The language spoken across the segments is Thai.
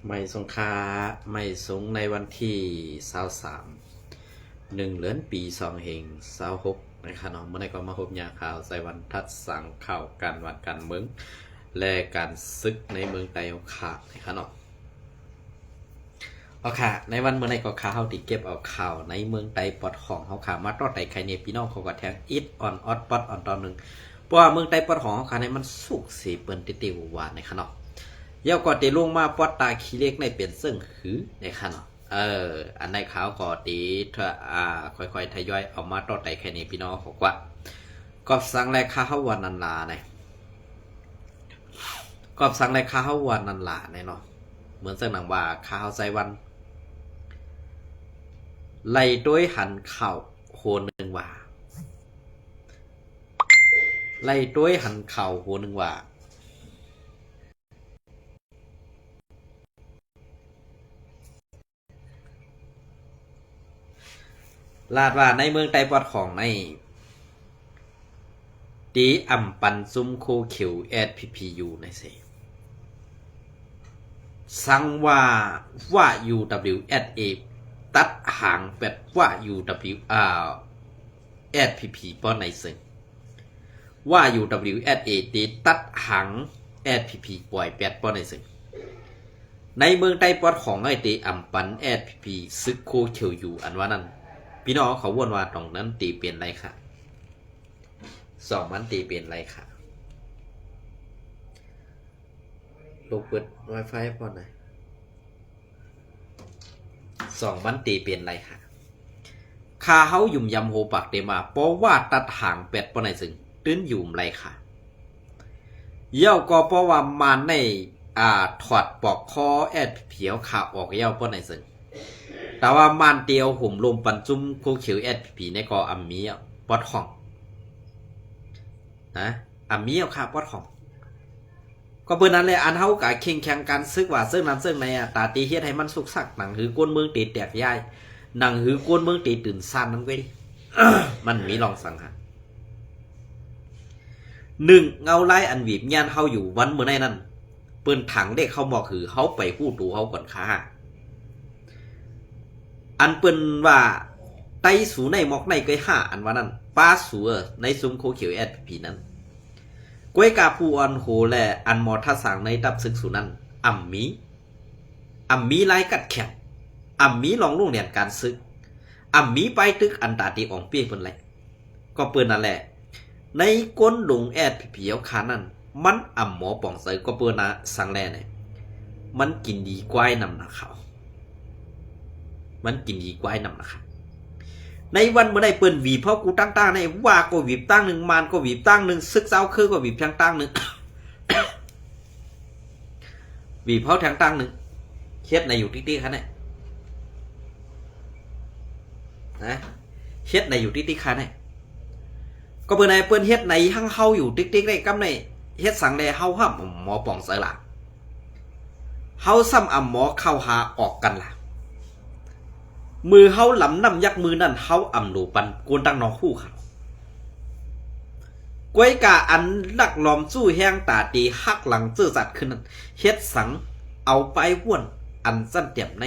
ไม่สงค้าไม่สงในวันที่23 1 เดือนปี 2 เหง 26นะครับเนาะเมื่อไหร่ก็มาพบยาข่าวใส่วันทัดสั่งข่าวการวัดการเมืองและการซึกในเมืองไต้ขานะครับเนาะเอาค่ะในวันเมื่อไหร่ก็ข่าวที่เก็บเอาข่าวในเมืองไต้ปอดของเขาข่าวมาต่อไต้ใครเนี่ยพี่น้องเขาก็แทงอิดออนออดปอดออนตอนหนึ่งเพราะว่าเมืองไต้ปอดของเขาข่าวในมันสุกสีเปิ้นติวหวานนะครับเนาะเย้าก็ตีลงมาปอดตาขี้เล็กในเปลี่ยนซึ่งหือในขนาดอันในขาวก็ตีถ้าค่อยๆทยอยเอามาต่อไต่แค่นี้พี่น้องบอกว่าก็สั่งแรกข้าววันนันลาเนี่ยก็สั่งแรกข้าววันนันลาเนี่ยเนาะเหมือนเส้นหนังว่าข้าวใจวันไล่ด้วยหันเข่าโหนึงว่าไล่ด้วยหันเข่าโหนึงว่าลาดว่าในเมืองไต้ปอดของในตีอ่ำปันซุ่มโคเขียวแอดพีพียูในเซสั่งว่าUWSA ตัดหางเป็ดว่า UWSPP ป้อนในเซว่า UWSA ตีตัดหาง SPP ปล่อยเป็ดป้อนในเซในเมืองไต้ปอดของไอตีอ่ำปัน SPP ซึกโคเขียวอยู่อันว่านั้นพี่น้องเขาวนว่าตรงนั้นตีเปลี่ยนไรค่ะ2 มันตีเปลี่ยนไรค่ะลูกเปิด Wi-Fi พอหน่อย2 มันตีเปลี่ยนไรค่ะข้าเฮายุ่มยำโหปากเดมาเพราะว่าตัดหางเป็ดปนไหนซึ่งตื้นยุ่มไรค่ะเย้าก็เพราะว่ามันในถอดปอกคอแอดเผียวขาออกเย้าปนไหนซึ่งแต่ว่ามันเตียวหุ่มลมปันจุ้มโคเขียวแอดผีในกออัมมีปอดห้องนะอัมมีเอาค่ะปอดห้องก็เปิดนั้นเลยอันเฮากะเข่งแข่งกันซึกว่าซึ่งนั้นซึ่งในตาตีเฮ็ดให้มันสุกสักหนังหือกวนเมืองตีแตกย่ายหนังหือกวนเมืองตีตื่นซ่านนั่นเว้ย มันมีลองสั่งหา1เงาไล่อันวีบย่านเฮาอยู่วันเมื่อไหร่นั้นเปิ้นถังเด็กเขาบอกคือเฮาไปพูดดูเฮาก่อนค่ะอันเปิ้นว่าไตสูในหมอกในเกย5อันว่านั้นป้าสูในซุ้มโคเขียวแอดพีนั้นกวยกาผู้อันโหและอันมอทัสังในดับศึกสุนั้นอัมมีไล่กัดแข็งอัมมีลองลุ่งเรียนการซึกอัมมีไปตึกอันตาตีอ่องเปี้ยเปิ้นไรก็เปิ้นนั่นแหละในก้นหลงแอดผีเอาขานั้นมันอ่ำหมอป่องใส่ก็เปิ้นนะสังแลเนี่ยมันกินดีกว่านำนะเขามันกินดีกว่านำนะครับในวันเมื่อใดเปิ้นวีเพราะกูตั้งในว่าก็วีบตั้งหนึ่งมานก็วีบตั้งหนึ่งซึกเจ้าคือก็วีบตั้งหนึ่ง วีเพราะตั้งหนึ่งเฮ็ดในอยู่ติ๊กๆคันเนี่ยนะเฮ็ดในอยู่ติ๊กๆคันเนี่ยก็เปิ้นในเปิ้นเฮ็ดในหั่งเฮาอยู่ติ๊กๆได้กำในเฮ็ดสังแลเฮาห้ามหมอป่องใส่ล่ะเฮาซ้ำอ่ำหมอเข้าหาออกกันล่ะมือเฮาหลำน้ำยักมือนั่นเฮาอ่ำหลูปันกวนตั้งนอคู่ค่ะกวยกาอันลักลอมสู้แห้งตาตีหักหลังเจื้อสัตว์ขึ้นนั่นเฮ็ดสังเอาไปว่วนอันสั้นเตียมใน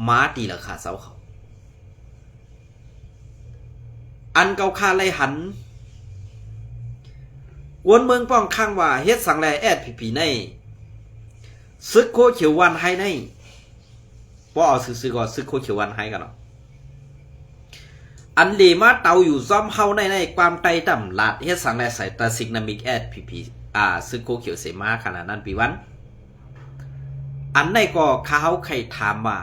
ม้าตีราคาเสาเขาอันเกาคาไลหันวนเมืองป้องข้างว่าเฮ็ดสังแลแอดผีในซึกโคเขียววันให้ในบ่เอาซื้อๆก็ซึกโคเขียววันให้กันเนาะอันเลมาเตาอยู่ซ้อมเฮาในความไตต่ำลาดเฮ็ดสังแลใส่ตาซิกนามิกแอดพีซึกโคเขียวเสมาขนาดนั้นปีวันอันในก็เขาใครถามว่า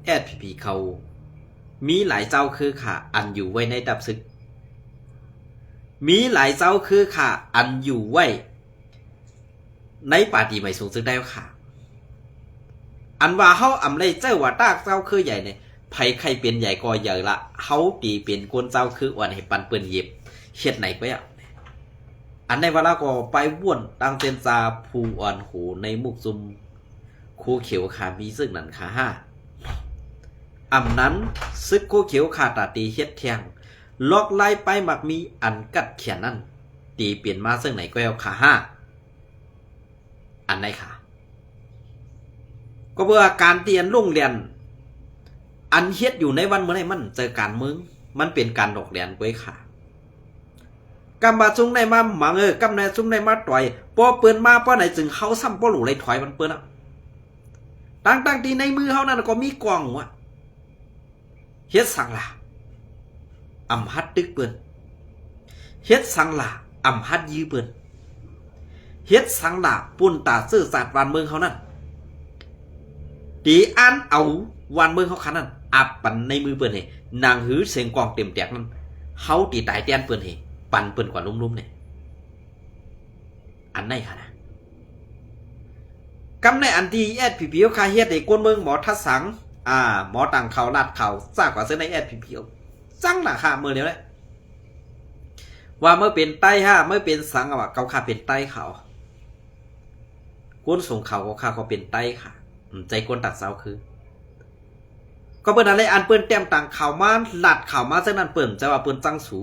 แอดพีเขามีหลายเจ้าคือค่ะอันอยู่ไว้ในดับซึกมีหลายเจ้าคือค่ะอันอยู่ไว้ในปาร์ตี้ใหม่สูงซึกได้ค่ะอันว่าเฮาอำเลยเจ้าว่าตากเจ้าคือใหญ่เนี่ยไผใครเป็นใหญ่ก็ใหญ่ละเฮาตีเป็นกวนเจ้าคืออ่อนให้ปันเปิ้นเย็บเฮ็ดไหนก็อ่ะอันในเวลาก็ไปว่วนตั้งเจนซาผู้อ่อนหูในมุกซุมคูเขียวขามีซึ่งนั่นค่ะอำนั้นซึกคูเขียวขาตาตีเฮ็ดแทงล็อกไล่ไปมักมีอันกัดเขียนนั่นตีเปลี่ยนมาซึ่งไหนก็เอาค่ะอันไหนค่ะ ก็เพื่อการเตียนลุ่งเรียนอันเฮ็ดอยู่ในวันเมื่อไหร่มันเจอการเมืองมันเป็นการดอกเรียนก้วยค่ะกำบาจุงในมาหมังกำในจุงในมาต่อยป้อเปิ้นมาป้อไหนจึงเขาซ้ำป้อหลูเลยถอยมันเปิ้นอ่ะตั้งที่ในมือเขานั่นก็มีกล่องวะเฮ็ดสังล่ะอำฮัดตึกเปิ้นเฮ็ดสังล่ะอำฮัดยื้อเปิ้นเฮ็ดสังล่ะปุ่นตาซื่อสัตย์วันเมืองเขานั่นตีอ่านเอาวันเมืองเขาคันนั่นอับปันในมือเปิ้นเฮนางหือเสียงกองเต็มแตกนั่นเขาตีตายแตนเปิ้นเฮปันเปิ้นกว่าลุ่มๆเนี่ยอันไหนค่ะนะกำในอันที่แอดพีพีคาเฮ็ดในกวนเมืองหมอทัศสังหมอต่างเขาลาดเขาซากกว่าเส้นในแอดพีพีจังหนาค่ะเมื่อเดียวเลยว่าเมื่อเป็นไต้เมื่อเป็นสังว่าเขาขาเป็นไต้เขากวนส่งเขาเขาเป็นไต้ค่ะใจกวนตัดเสาคือก็เปิ้นอะไรอันเปิ้นแต้มต่างข่าวมาหลัดข่าวมาเส้นนั้นเปิ้นจะว่าเปิ้นจังสู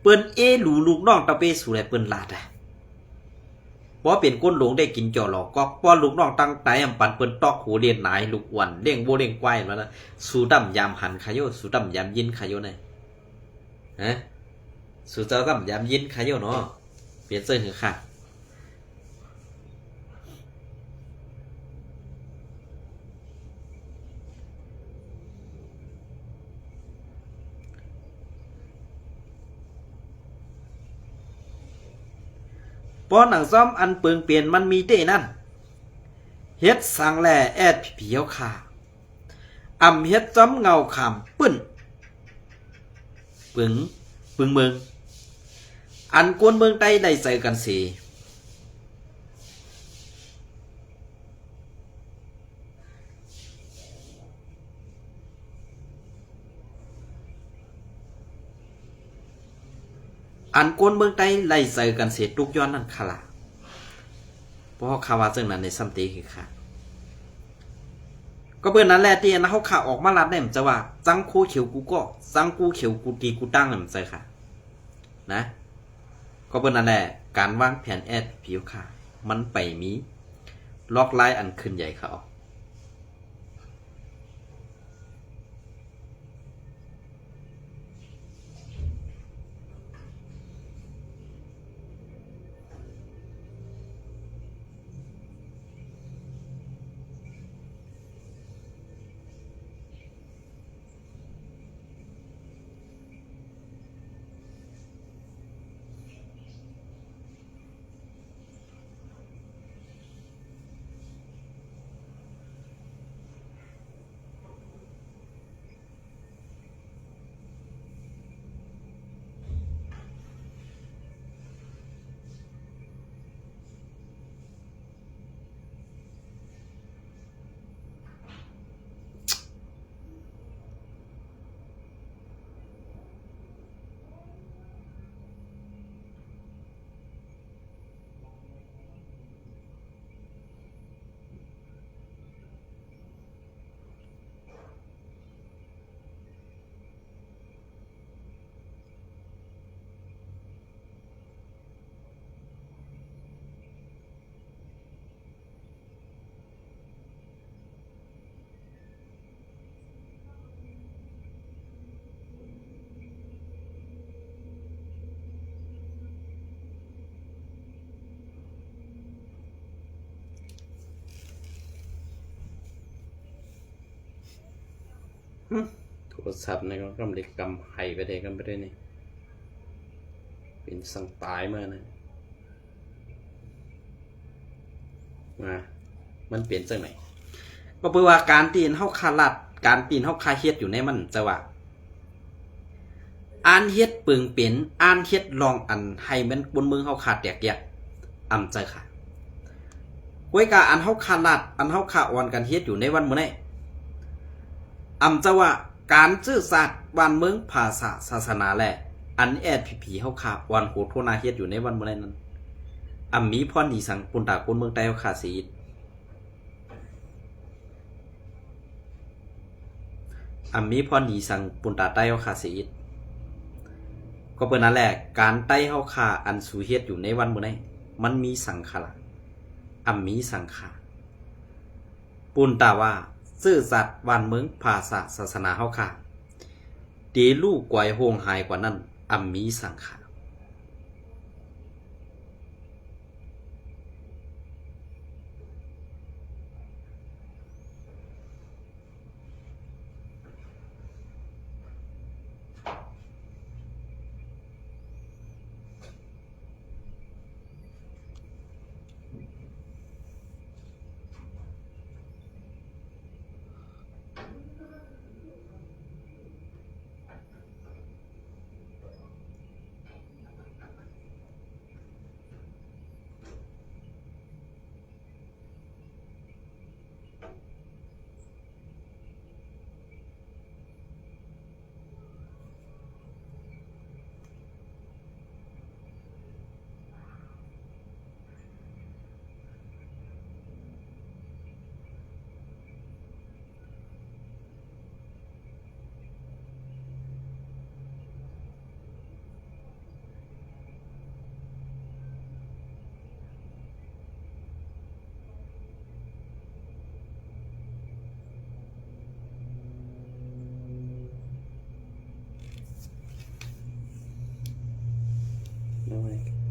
เปิ้นหลูลูกน้องตะเปสูแหละเปิ้นลาดเพราะเป็นก้นหลงได้กินจ่อหลอกก็ป้อนลูกน้องตั้งใจอำปันเปิ้นตอกหูเรียนนายลูกอ้วนเลี้ยงโบเลี้ยงควายมาแล้วสู้ดำยามหันขยโยสู้ดำยามยินขยโยเนี่ยฮะสู้เจ้าดำยามยินขยโยเนาะเปลี่ยนเสื้อหือค่ะป้อนหนังซ้อมอันเปิงเปลี่ยนมันมีเต้นั่นเฮ็ดสังแลแอดเพียวค่ะเฮ็ดซ้อมเงาขามปึ้นปึงเมืองอันกวนเมืองใต้ได้ใส่กันสีอันกวนเมืองใต้ไล่ใส่กันเสียทุกย้อนนั่นค่ะล่ะเพราะข่าวว่าซึ่งนั้นในซัมตีคือค่ะก็เบิ่นนั้นแหละที่นะเขาข่าวออกมาลัดได้มันจะว่าจังคูเขียวกูก็จังกูเขียวกูตีกูตั้งนั่นใช่ค่ะนะก็เบิ่นนั้นแหละการวางแผนแอดผิวค่ะมันไปมีล็อกไลน์อันขึ้นใหญ่เขาโทรศัพท์ในก็กำลังกำไห้ไปได้กันไปได้นี่เป็นสังตายเมื่อนะมามันเปลี่ยนจากไหนก็เพื่อว่าการตีนเฮาคาลัดการตีนเฮาคาเฮ็ดอยู่ในมันจะว่าอ่านเฮ็ดปึงเป็นอ่านเฮ็ดลองอันให้มันบนมือเฮาขาดแตกแยกใจค่ะก้วยกาอันเฮาคาลัดอันเฮาคาอ่อนกันเฮ็ดอยู่ในวันมื้อนี้จะว่าการซื่อสัตย์วันเมืองภาษาศาสนาแหละอันแอดผีเฮาขาวันโหดโทนาเฮ็ดอยู่ในวันเมื่อไรนั้นมีพรดีสังปุนตาคนเมืองใต้เฮาขาสีมีพรดีสังปุนตาใต้เฮาขาสีก็เป็นนั่นแหละการใต้เฮาขาอันสูเฮ็ดอยู่ในวันเมื่อไรมันมีสังขารมีสังขาร ปุณตาว่าซื่อสัตย์วันเมืองภาษาศาสนาเฮาค่ะตีลูกกวยโหงหายกว่านั้นอัมมีสังขาร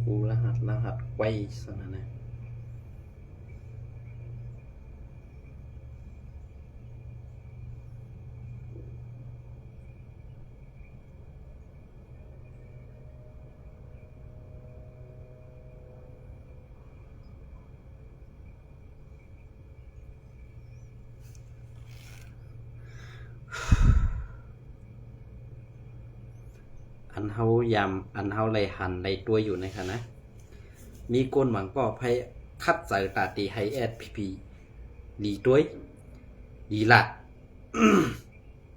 กูรหัสไว้ซะนะอันเฮายำอันเฮาเลยหันในตัวอยู่นะคะนะมีก้นหวังก็ให้คัดใส่ตาตีให้แอดพีดีด้วยดีละ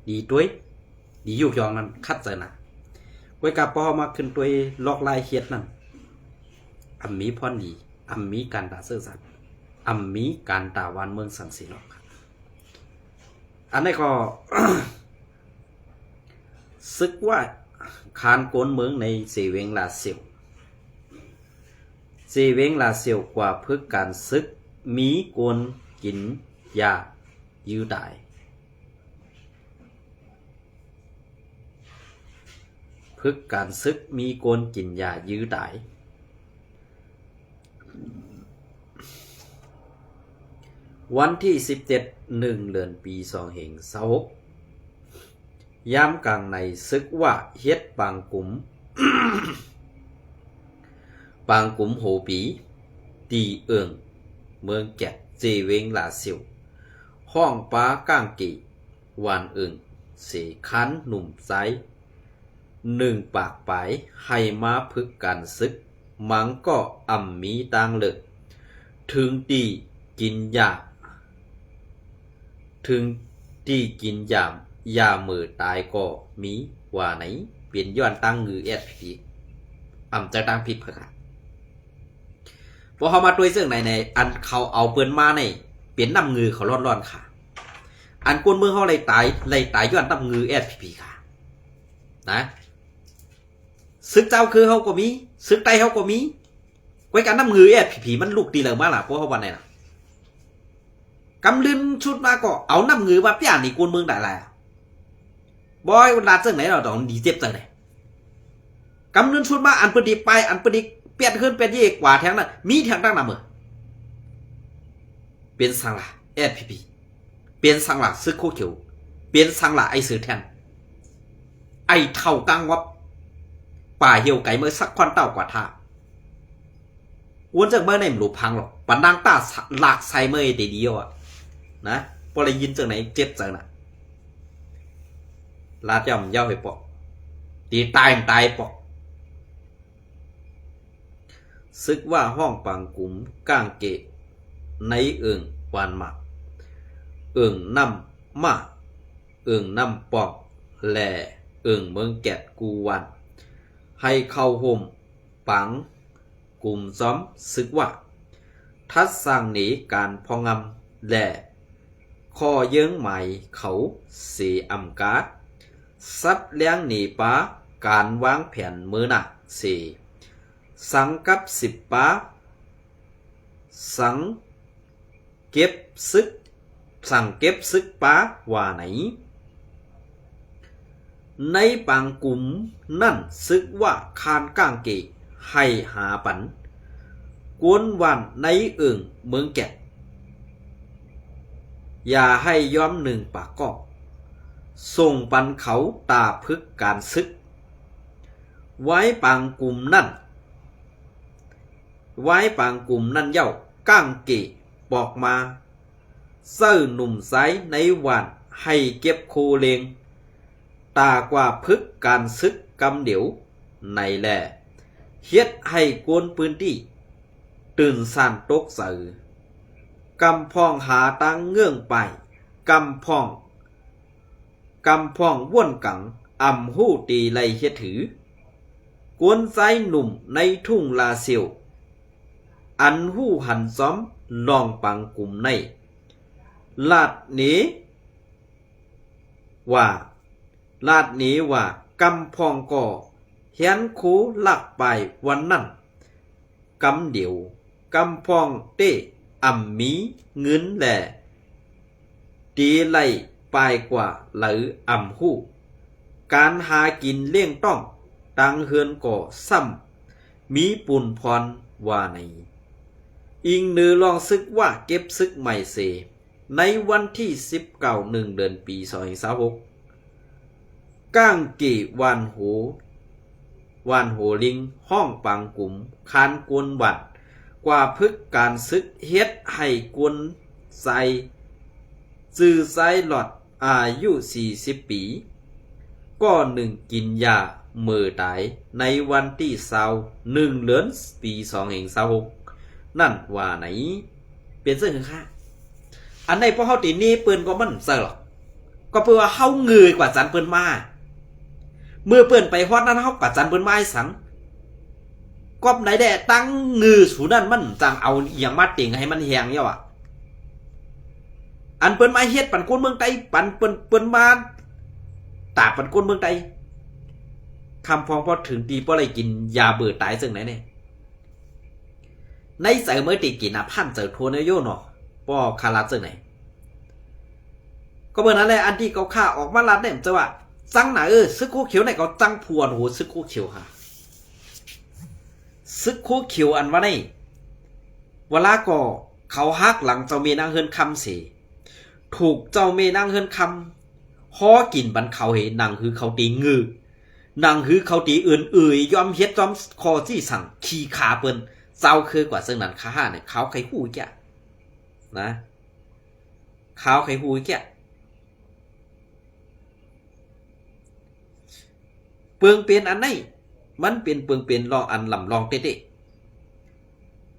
ดีด้วยดีอยู่ยองนั้นคัดใส่นะไว้กับพอมาขึ้นตัวลอกลายเฮ็ดนั่นอัมมีพรดีอัมมีการตาซื่อสัตย์อัมมีการตาวานเมืองสังสีนอกอันนี้ก็ ซึกว่าคานโกนเมืองในเสเวงลาเซียวเสเวงลาเซียวกว่าพึกการซึกมีโกนกินยายื้อตายพึกการซึกมีโกนกินยายื้อตายวันที่17 1 เดือนปี2 เหง26ยามกลางในซึกว่าเฮ็ดปางกุม ปางกุมโหปีตีเอิงเมืองแกะเจเวงลาเซียวห้องป้าก้างกีวานเอิงเสคันหนุ่มไซ1 ปากปายให้มาพึกการซึกมังก็อ่ำมีตังเลิกถึงตีกินยาถึงตีกินยามยามือตายก็มีว่าไหนเปลี่ยนย้อนตั้งงือแอดผิดอ่ำจะตั้งผิดเพื่อค่ะพอเขามาด้วยเรื่องในอันเขาเอาเปิ้นมาในเปลี่ยนน้ำงือเขาร้อนๆค่ะอันกวนเมืองเขาเลยตายย้อนตั้งงือแอดผิดค่ะนะซึกเจ้าคือเขาก็มีซึกไตเขาก็มีไว้การน้ำงือแอดผิดมันลูกตีเหลืองมาล่ะเพราะเขาวันไหนล่ะกำลืนชุดมาก็เอาน้ำงือมาเปี้ยนนี่กวนเมืองได้แหละบอยวันลาเจ้าไหนเราต้องดีเจ็บเจ้าไหนกำลืนชุดมาอันประดิษฐ์ไปอันประดิษฐ์เปลี่ยนขึ้นเป็นยี่กว่าแทงนั้นมีแทงตั้งนำมือเป็นสังหละแอดพีเป็นสังหละซึกโคเขียวเป็นสังหละไอสือแทนไอเท่ากังวับป่าเหี่ยวไก่เมื่อสักควันเต่ากว่าท่าวนจากเมื่อในหลูพังหรอกปันดังตาหลากใส่เมื่อเดียวอ่ะนะพอเลยยินจากไหนเจ็บจากน่ะลาดย่อมเย้าให้ปอกตีตายปอกซึกว่าห้องปางกุมก้างเกะในเอิงวานหมักเอิงน้ำมาเอิงน้ำปอกแหล่เอิงเมืองแกดกูวันให้เข้าห่มปังกลุ่มซ้อมซึกว่าทัดสร้างหนีการพองำแหล่ข้อเยื้องใหม่เขาเสียอำกาดซัดเลี้ยงหนีป้าการวางแผนมือหนักเสียสังกับ10 ป้าสังเก็บซึก สั่งเก็บซึกป้าว่าไหนในปางกลุ่มนั่นซึกว่าคานก้างเกะให้หาปันกวนวันในเอิงเมืองแก่อย่าให้ย้อมหนึ่งปากก็ส่งปันเขาตาพึกการซึกไว้ปางกลุ่มนั่นเย้าก้างเกะบอกมาเสื้อหนุ่มไซในวันให้เก็บโคเลงตากว่าพึกการซึกกำเดี๋ยวในแลเฮ็ดให้กวนปืนที่ตื่นสานตกสื่อกำพองหาตังเงื่องไปกำพองว่วนกังอ่ำหู้ตีไลเฮ็ดถือกวนไซหนุ่มในทุ่งลาเซียวอันหู้หันซ้อมลองปังกลุ่มในลาดหนีว่ากำพองก่อเฮียนคูลักไปวันนั้นกำเดียวกำพองเต้อ่ำมีเงินแหล่ตีไล่ไปกว่าหรืออ่ำหู้การหากินเลี้ยงต้องตังเฮือนก่อซ้ำมีปุ่นพรว่าในอิงเนือลองซึกว่าเก็บซึกใหม่เสในวันที่19 1 เดือนปี2026ก้างเกวานโหลิงห้องปังกลุ่มคานกวนบัดกว่าพึกการซึกเฮ็ดให้กวนใส่ซื่อไซหลอดอายุ40 ปีก็หนึ่งกินยาเมื่อตายในวันที่21 เดือนปี2026นั่นว่าไหนเป็นเสื้อคือค่าอันในพวกเขาตีนี้ปืนก็มันเสือหรอกก็เพื่อว่าเขาเงยกว่าจันเปิ้นมาเมื่อเปิ้นไปฮอดนั้นเขากว่าจันเปิ้นมาสังก็ไหนแดตั้งเงือสูนั่นมันจังเอาอย่างมาเต็งให้มันแหงเยอะอันเปิ้นมาเฮ็ดปันคนเมืองไต้ปันเปิ้นมาตาปันคนเมืองไต้คำพองพอถึงตีพออะไรกินยาเบื่อตายซึ่งไหนเนี่ยในใส่เมื่อตีกินพันเจอโทนโยเนาะป้อคาราซึ่งไหนก็เมื่อนั้นแหละอันที่เขาฆ่าออกมาลัดเนี่ยจะว่าจังไหนซึกโคเขียวไหนเขาจังพวนโหซึกโคเขียวค่ะซึกโคเขียวอันว่านี่เวลาก็เขาฮักหลังเจ้าเมนางเฮินคำสิถูกเจ้าเมนางเฮินคำฮ้อกินบันเขาเห็นนางคือเขาตีงือนางคือเขาตีอื่นยอมเฮ็ดยอมคอที่สั่งขี่ขาเปิ้นเจ้าคือกว่าซึ่งนั้นข้าเนี่ยเขาใครหู้แก่นะเขาใครหู้แก่เปลืองเป็นอันไหนมันเป็นเปลืองเป็นลองอันลำลองเตะ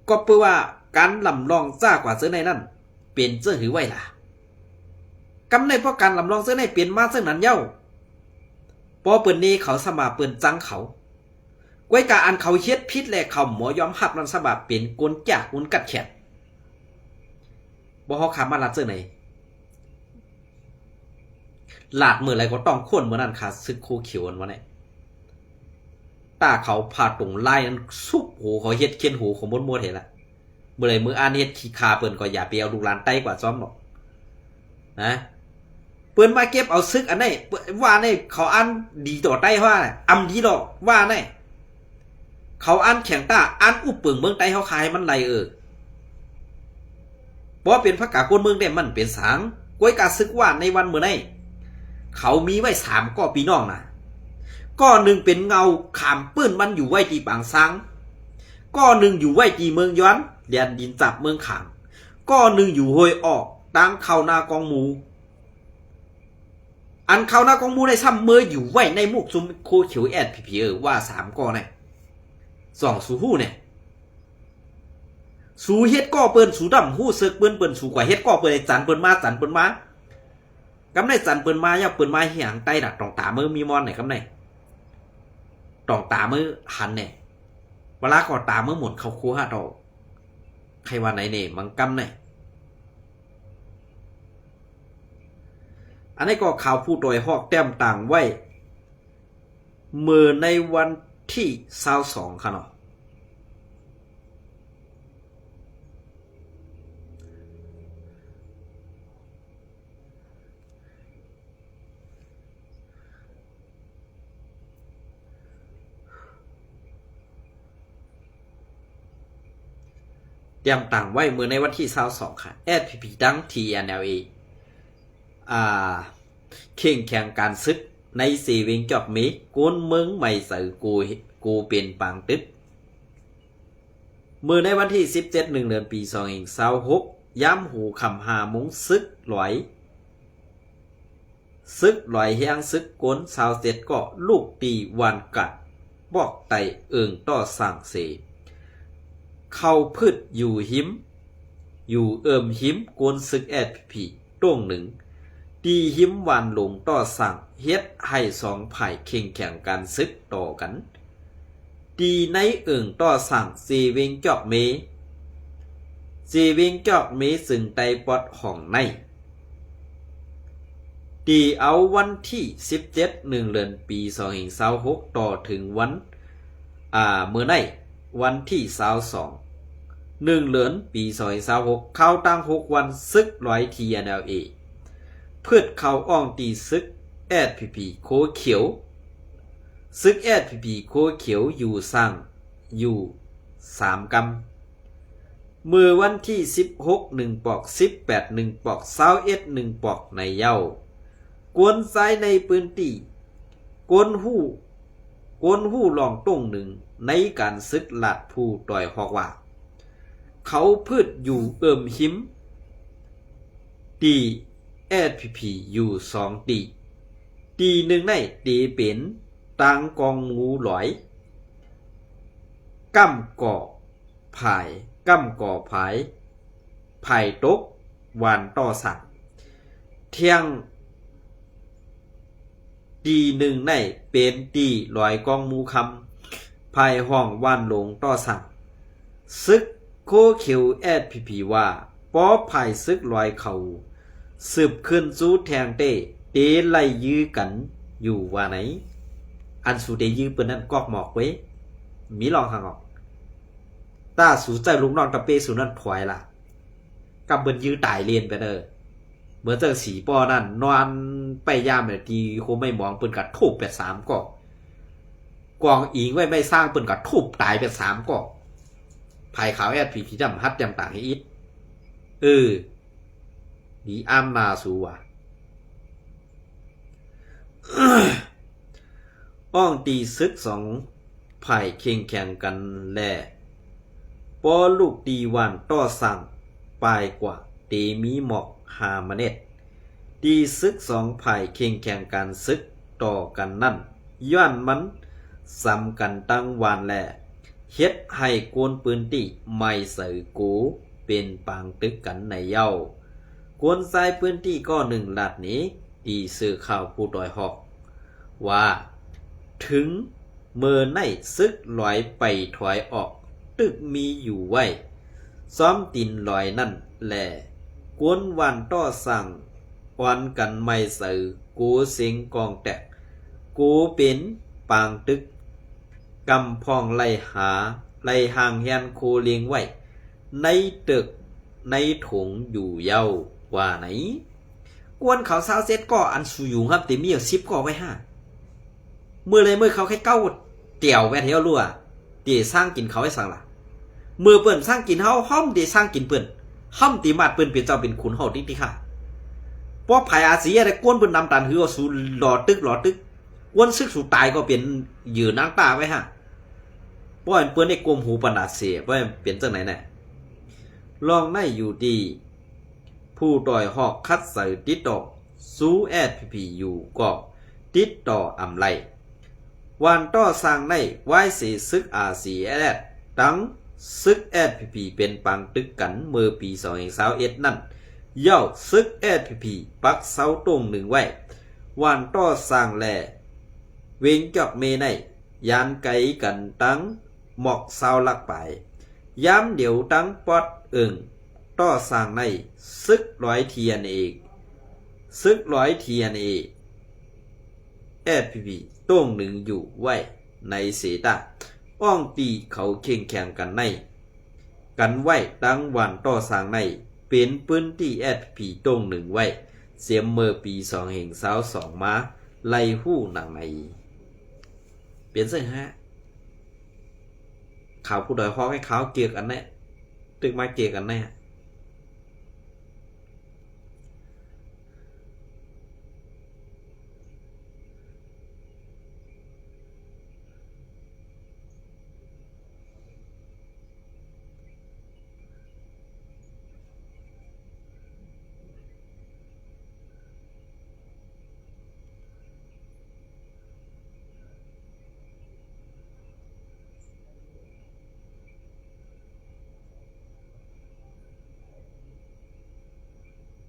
ก็เพื่อว่าการลำลองจ้ากว่าเสื้อในนั่นเป็นเสื้อหือไว้ล่ะกำในเพราะการลำลองเสื้อในเปลี่ยนมาเสื้อนั้นเย้าพอเปิ่นนี้เขาสมาเปิ่นจังเขาไว้กาอันเขาเฮ็ดพิษแลเขาหมอยอมหับนั้นสบาเป็นกลจากกลกัดแขนบ่ฮอขามาลัดเสื้อไหนหลาดมืออะไรก็ต้องข้นเหมือนนั้นค่ะซึกโคเขียวอันวะเนี่ยตาเขาผ่าตรงไล่นั้นซุบหูเขาเฮ็ดเคียนหูของบนมัวเห็นละเมื่อไรมืออ่านเฮ็ดขี้คาเปิ่นก็อย่าไปเอาลูกหลานไต้กว่าซ้อมหรอกนะเปิ่นมาเก็บเอาซึกอันนี้ว่าเนี่ยเขาอ่านดีต่อไต้ว่าอำดีหรอกว่าเนี่ยเขาอ่านแข็งตาอ่านอุบเปิงเมืองไต้เขาขายมันไรเพราะเป็นพระกากวนเมืองเนี่ยมันเป็นสางกวยกาซึกว่าในวันเมื่อไหร่เขามีไว้3 ก้อปีน้องนะก้อหนึ่งเป็นเงาขามปื้นมันอยู่ไว้ที่ปางซังก้อหนึ่งอยู่ไว้ที่เมืองย้อนแดนดินจับเมืองขางก้อหนึ่งอยู่ห้วยออกตั้งเข้าหน้ากองหมูอันเข้าหน้ากองหมูในซ้ำเมื่ออยู่ไว้ในมุกซุมโคเขียวแอดผีว่า3 ก้อเนี่ย2 สู่หู้เนี่ยสู่เฮ็ดก้อเปิ้นสู่ดำหู้เซึกเปิ้นสู่กว่าเฮ็ดก้อเปิ้นในจันเปิ้นมากำในจันเปิ้นมาอย่าเปิ้นมาเหียงใต้ดักตองตามือมีมอนไหนกำในตองตามือหันเนี่ยเวลาก่อตามือหมุนเขาคูหาดอกใครว่าไหนเนี่ยมังกำเนี่ยอันนี้ก็ข่าวผู้โดยหอกแต้มต่างไว้เมื่อในวันที่22ค่ะเนาะ ตรียมต่างไว้เมื่อในวันที่22ค่ะ SPP ดัง TNLA เข่งแข่งการซึกใน4เวงจอกเมกวนเมืองไม่สื่อกูเป็นปางตึกเมื่อในวันที่17เดือนปี2026ย้ำหูคำหามุงซึกหลอยแห้งซึกกวน27ก็ลูกตีวันกัดบอกไตเอิงต่อสั่งเสเข้าพืชอยู่หิมอยู่หิมกวนซึกSPPต้งหนึ่งดีหิมวันลงต่อสั่งเฮ็ดให้2ฝ่ายเข่งแข่งการซึกต่อกันดีในต่อสั่ง4เวงจอกเมซึ่งไตปอดของในดีเอาวันที่17เดือนปี2026ต่อถึงวันเมื่อในวันที่22เดือนปี2026เข้าตั้ง6วันซึกร้อย TNLA เพื่อเข้าอ่องตีซึก SPP โคเขียวซึก SPP โคเขียวอยู่สั่งอยู่3กำเมื่อวันที่16 1ปอก18 1ปอก21 1ปอกในเย้ากวนซ้ายในปืนตีกวนหู้ลองต้งหนึ่งในการซึกหลัดผู้ต่อยฮอกว่าเขาพืชอยู่หิมตี SPP อยู่2ตีหนึ่งในตีเป็นตังกองงูหลอยก้ำก่อผายตกวันต่อสั่งเที่ยงตีหนึ่งในเป็นตีลอยกองมูคำภายห้องวันลงต่อสั่งซึกโคเขียว SPP ว่าป้อภายซึกลอยเขาสืบขึ้นสู้แทงเตไล่ยื้อกันอยู่ว่าไหนอันสูเดยื้อเปิ้นนั้นกอกหมอกไว้มีลองหางออกตาสูใจลุงนอนตะเปสูนั่นพลอยล่ะกับเบิ้นยื้อตายเรียนไปเด้อเหมือนเจอสีปอนั่นนอนไปยามแบบทีโคไม่มองเปิ้นกัดทุบไป3ก็กองอิงไว้ไม่สร้างเปิ้นกัดทุบตายไป3ก็ภายขาว SPP จำฮัดจำต่างให้อิดดีอ้ำมาสูว่ะอ้องตีซึก2ฝ่ายเข่งแข่งกันแลปอลูกตีวันต่อสั่งปลายกว่าเตมีหมอก5 เมล็ดตีซึก2ฝ่ายเข่งแข่งกันซึกต่อกันนั่นย้อนมันซ้ำกันตั้งวันแลเฮ็ดให้กวนปืนตีไม่ใส่กูเป็นปางตึกกันในเย้ากวนใส่ปืนตีก็1 ลาดนี้ตีสื่อข่าวผู้ดอยหอกว่าถึงเมื่อในซึกลอยไปถอยออกตึกมีอยู่ไว้ซ้อมตินลอยนั่นแหละกวนวันต่อสั่งวันกันไม่สื่อกูเสียงกองแตกกูเป็นปางตึกกำพองไล่ห่างแฮนโคเลียงไว้ในตึกในถุงอยู่เย้าว่าไหนกวนเขา27ก็อันสูอยู่ครับแต่มีอยู่10ก็ไว้5เมื่อเขาแค่9เตี่ยวแวะเที่ยวรั่วตีสร้างกินเขาให้สั่งล่ะเมื่อเปิ้นสร้างกินเฮาห้อมตีสร้างกินเปิ้นห้อมตีมาดเปิ้นเป็นเจ้าเป็นขุนเฮาดิค่ะเพราะภายอาเซียได้กวนเปิ้นนำตันคือว่าสูหลอตึกกวนซึกสูตายก็เป็นยืนนางตาไว้เพราะเปิ้นได้กลมหูปนาเสียเพราะเป็นจังไหนน่ะลองในอยู่ดีผู้ต่อยหอกคัดใส่ติดต่อสู้ SPP อยู่ก็ติดต่ออำไลวันต่อสร้างในไว้สีซึกRCSตั้งซึก SPP เป็นปังตึกกันเมื่อปี2021นั่นเย้าซึก SPP ปักเสาตรง1ไว้วันต่อสร้างแลเวงจอกเมในยานไกกันตั้งหมอกเสาลักไปย้ำเดี๋ยวตั้งปอดต่อสร้างในซึกร้อย TNA SPP ต้ง1อยู่ไว้ในเสตาอ้องตีเขาเข่งแข่งกันในกันไว้ตั้งวันต่อสร้างในเป็นพื้นที่ SPP ต้ง1ไว้เสียมเมื่อปี2022มาไล่หู้หนังในเปลี่ยนเส้นข่าวผู้ดอยฮอกให้ข่าวเกี่ยวกันเนี่ย ตึกมาเกะกันแน่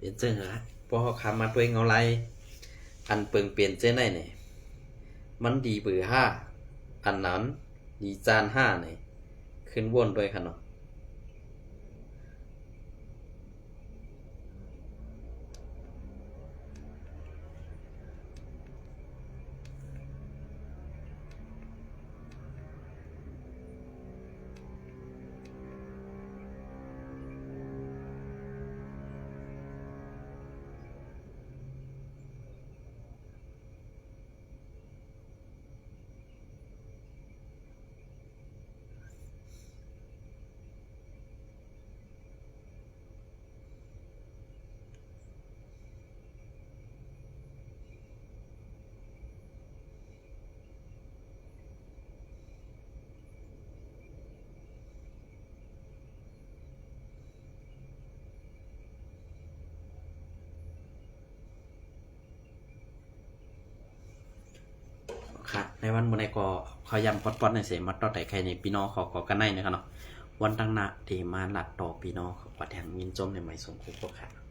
เปลี่ยนเจ้าเหรอพอเขาคำมาตัวเองเอาไรอันเปิงเปลี่ยนเจ้าไหนเนี่ยมันดีเบอร์ห้าอันนั้นดีจานห้าเนี่ยขึ้นวนด้วยค่ะเนาะค่ะในวันมื้อนี้ก็ขอยำปอดๆในเสียมัดต่อแต่ใครในพี่น้องขอกันในนะครับเนาะวันตั้งหน้าที่มาหลัดต่อพี่น้องขอแทงมินจมในไม้สงคุกค่ะ